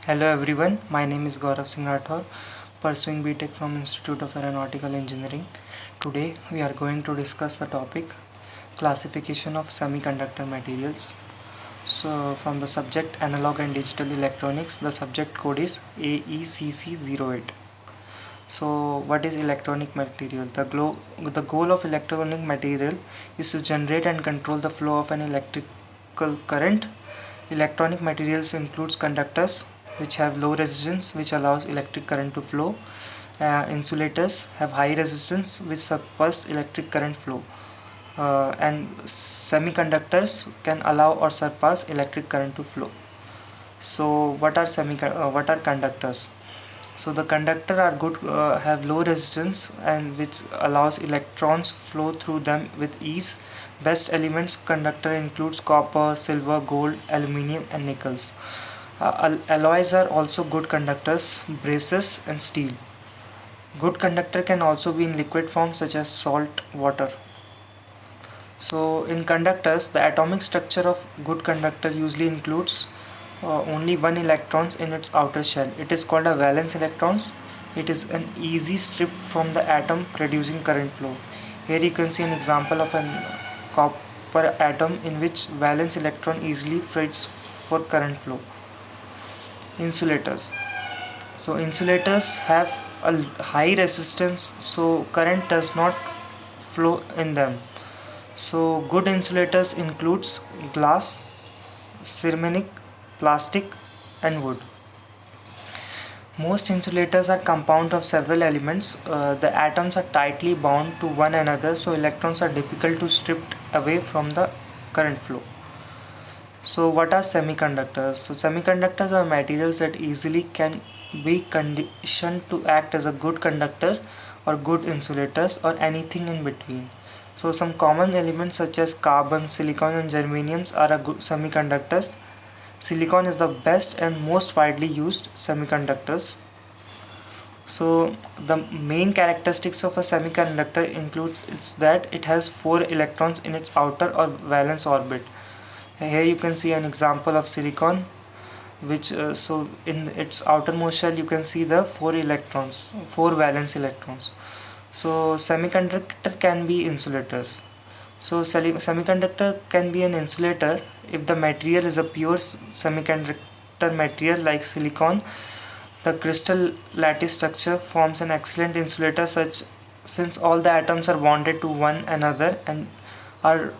Hello everyone, my name is Gaurav Singh Rathore, pursuing BTech from Institute of Aeronautical Engineering. Today we are going to discuss the topic classification of semiconductor materials. So from the subject analog and digital electronics, the subject code is AECC08. So what is electronic material? The goal of electronic material is to generate and control the flow of an electrical current. Electronic materials includes conductors which have low resistance which allows electric current to flow. Insulators have high resistance which suppress electric current flow. And semiconductors can allow or surpass electric current to flow. So what are conductors? So the conductor are good, have low resistance and which allows electrons flow through them with ease. Best elements conductor includes copper, silver, gold, aluminium and nickels. Alloys are also good conductors, braces and steel. Good conductor can also be in liquid form such as salt, water. So in conductors, the atomic structure of good conductor usually includes only one electrons in its outer shell. It is called a valence electrons. It is an easy strip from the atom producing current flow. Here you can see an example of an copper atom in which valence electron easily fits for current flow. Insulators. So insulators have a high resistance, so current does not flow in them. So good insulators includes glass, ceramic, plastic and wood. Most insulators are compound of several elements. The atoms are tightly bound to one another, so electrons are difficult to strip away from the current flow. So what are semiconductors? So semiconductors are materials that easily can be conditioned to act as a good conductor or good insulators or anything in between. So some common elements such as carbon, silicon and germaniums are a good semiconductors. Silicon is the best and most widely used semiconductors. So the main characteristics of a semiconductor includes that it has 4 electrons in its outer or valence orbit. Here you can see an example of silicon, which so in its outermost shell you can see the 4 valence electrons. So semiconductor can be insulators. So semiconductor can be an insulator if the material is a pure semiconductor material like silicon. The crystal lattice structure forms an excellent insulator since all the atoms are bonded to one another and are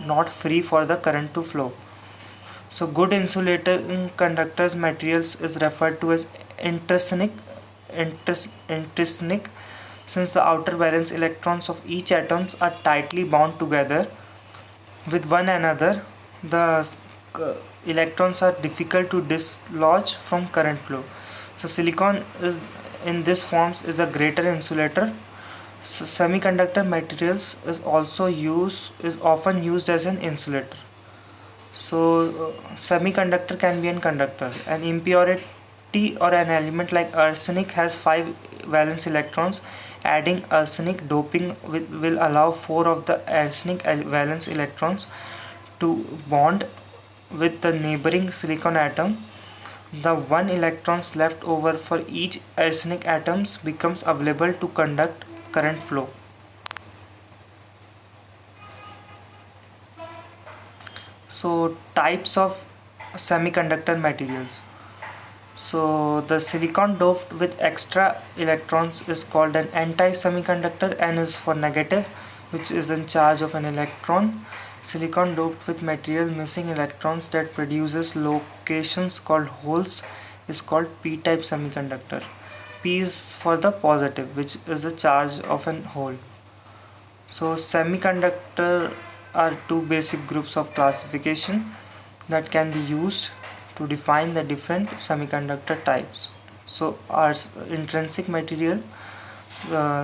not free for the current to flow. So good insulating conductors materials is referred to as intrinsic since the outer valence electrons of each atoms are tightly bound together with one another. The electrons are difficult to dislodge from current flow. So silicon is in this forms is a greater insulator. Semiconductor materials is often used as an insulator. So semiconductor can be an conductor. An impurity or an element like arsenic has 5 valence electrons. Adding arsenic doping will allow 4 of the arsenic valence electrons to bond with the neighboring silicon atom. The 1 electrons left over for each arsenic atoms becomes available to conduct current flow. So types of semiconductor materials. So the silicon doped with extra electrons is called an n-type semiconductor. N is for negative, which is in charge of an electron. Silicon doped with material missing electrons that produces locations called holes is called p-type semiconductor. P is for the positive, which is the charge of an hole. So semiconductor are 2 basic groups of classification that can be used to define the different semiconductor types. So our intrinsic material,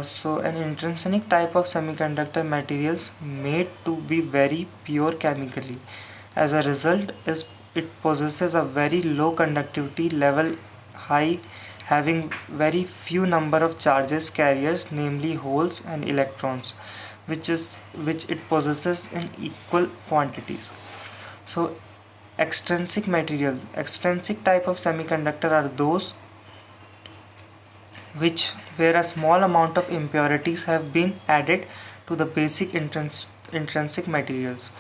so an intrinsic type of semiconductor materials made to be very pure chemically. As a result, it possesses a very low conductivity level, high, having very few number of charges carriers, namely holes and electrons, which it possesses in equal quantities. So Extrinsic material. Extrinsic type of semiconductor are those which where a small amount of impurities have been added to the basic intrinsic materials.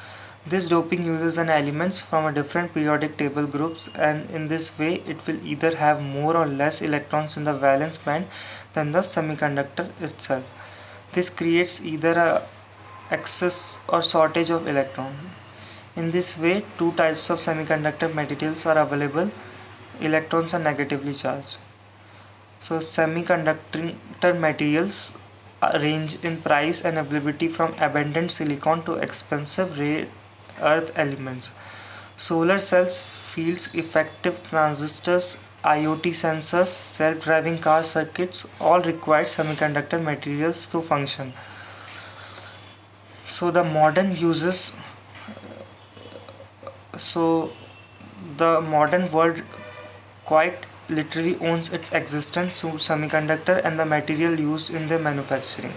This doping uses an elements from a different periodic table groups, and in this way it will either have more or less electrons in the valence band than the semiconductor itself. This creates either a excess or shortage of electron. In this way, two types of semiconductor materials are available. Electrons are negatively charged. So semiconductor materials range in price and availability from abundant silicon to expensive rare earth elements. Solar cells, fields effective transistors, IoT sensors, self-driving car circuits all require semiconductor materials to function. So the modern uses so the modern world quite literally owns its existence through semiconductor and the material used in their manufacturing.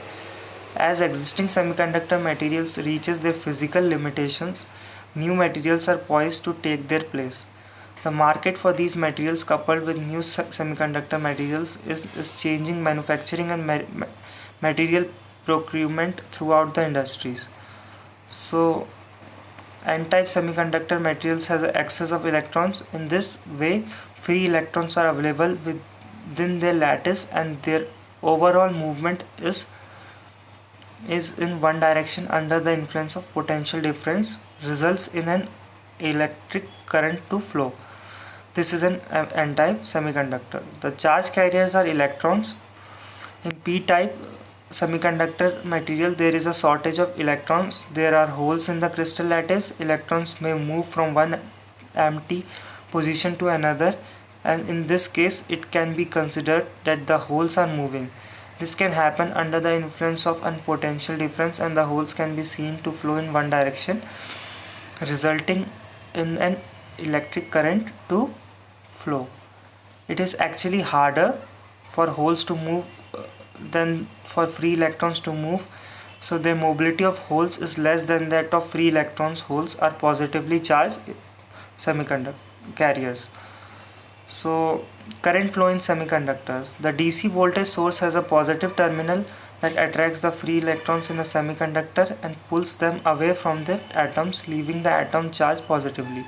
As existing semiconductor materials reaches their physical limitations, new materials are poised to take their place. The market for these materials coupled with new semiconductor materials is changing manufacturing and material procurement throughout the industries. So n-type semiconductor materials has an excess of electrons. In this way, free electrons are available within their lattice and their overall movement is in one direction under the influence of potential difference results in an electric current to flow. This is an n-type semiconductor. The charge carriers are electrons. In p-type semiconductor material, there is a shortage of electrons. There are holes in the crystal lattice. Electrons may move from one empty position to another, and in this case it can be considered that the holes are moving. This can happen under the influence of a potential difference, and the holes can be seen to flow in one direction, resulting in an electric current to flow. It is actually harder for holes to move than for free electrons to move, so their mobility of holes is less than that of free electrons. Holes are positively charged semiconductor carriers. So current flow in semiconductors. The DC voltage source has a positive terminal that attracts the free electrons in a semiconductor and pulls them away from the atoms, leaving the atom charged positively.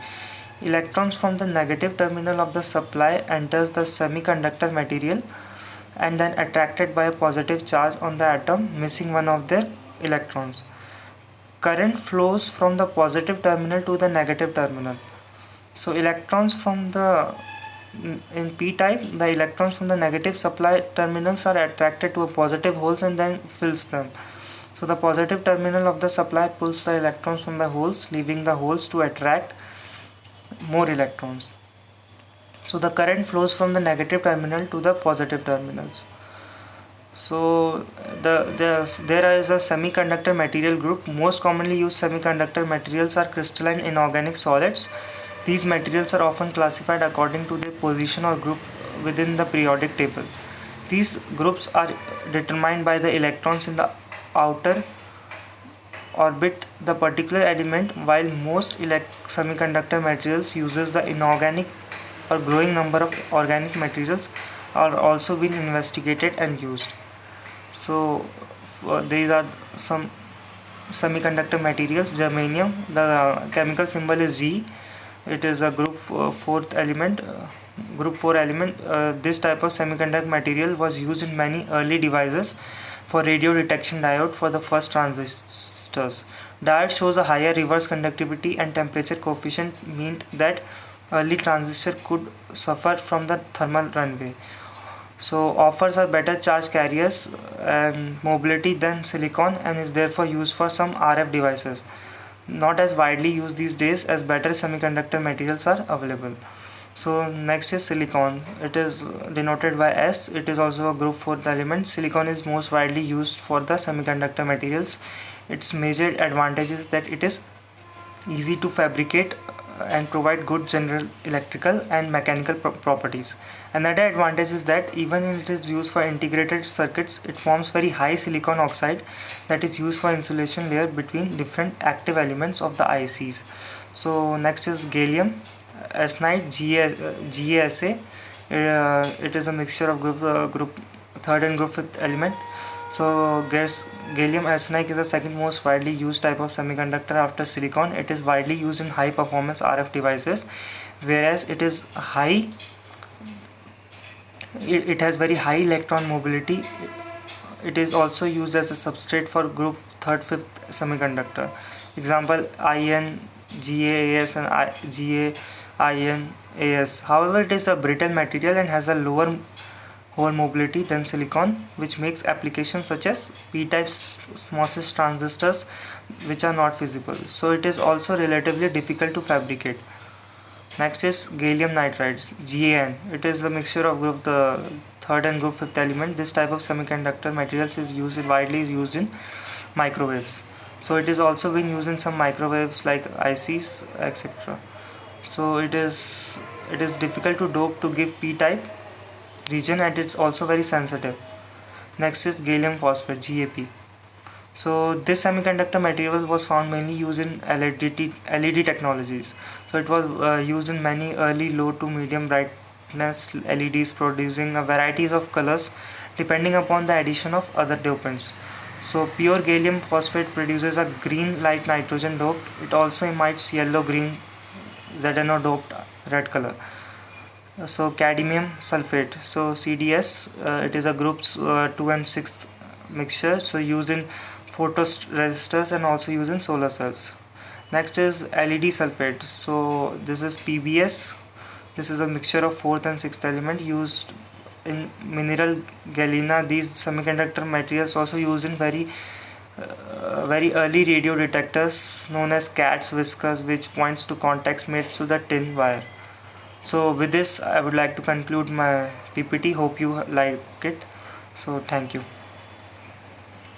Electrons from the negative terminal of the supply enters the semiconductor material and then attracted by a positive charge on the atom, missing one of their electrons. Current flows from the positive terminal to the negative terminal. So electrons from the in p-type, the electrons from the negative supply terminals are attracted to a positive holes and then fills them. So the positive terminal of the supply pulls the electrons from the holes, leaving the holes to attract more electrons. So the current flows from the negative terminal to the positive terminals. So there is a semiconductor material group. Most commonly used semiconductor materials are crystalline inorganic solids. These materials are often classified according to their position or group within the periodic table. These groups are determined by the electrons in the outer orbit the particular element, while most semiconductor materials uses the inorganic or growing number of organic materials are also being investigated and used. So these are some semiconductor materials. Germanium, the chemical symbol is G. It is a group 4th element. Group 4 element. This type of semiconductor material was used in many early devices for radio detection diode for the first transistors. Diode shows a higher reverse conductivity and temperature coefficient meant that early transistor could suffer from the thermal runaway. So offers are better charge carriers and mobility than silicon and is therefore used for some RF devices. Not as widely used these days as better semiconductor materials are available. So next is silicon. It is denoted by S. It is also a group 4th element. Silicon is most widely used for the semiconductor materials. Its major advantage is that it is easy to fabricate and provide good general electrical and mechanical properties. Another advantage is that even if it is used for integrated circuits, it forms very high silicon oxide that is used for insulation layer between different active elements of the ICs. So next is gallium arsenide, GaSa. It is a mixture of group third and group fifth element. So gallium arsenide is the second most widely used type of semiconductor after silicon. It is widely used in high performance RF devices, whereas it has very high electron mobility. It is also used as a substrate for group third fifth semiconductor. Example IN, GaAs and GaInAs. However, it is a brittle material and has a lower hole mobility than silicon, which makes applications such as p-type MOSFET transistors which are not feasible. So it is also relatively difficult to fabricate. Next is gallium nitride, GaN. It is the mixture of the third and group fifth element. This type of semiconductor materials is widely used in microwaves. So it is also being used in some microwaves like ICs, etc. So it is difficult to dope to give p-type region, and it's also very sensitive. Next is gallium phosphate, GaP. So this semiconductor material was found mainly used in LED technologies. So it was used in many early low to medium brightness LEDs, producing a varieties of colors depending upon the addition of other dopants. So pure gallium phosphate produces a green light nitrogen doped. It also emits yellow green ZNO doped red color. So cadmium sulfate, so CDS, it is a groups 2 and 6 mixture, so used in photoresistors and also used in solar cells. Next is LED sulfate, so this is PBS. This is a mixture of fourth and sixth element used in mineral galena. These semiconductor materials also used in very early radio detectors known as CATS whiskers, which points to contacts made through the tin wire. So with this I would like to conclude my PPT. Hope you like it. So thank you.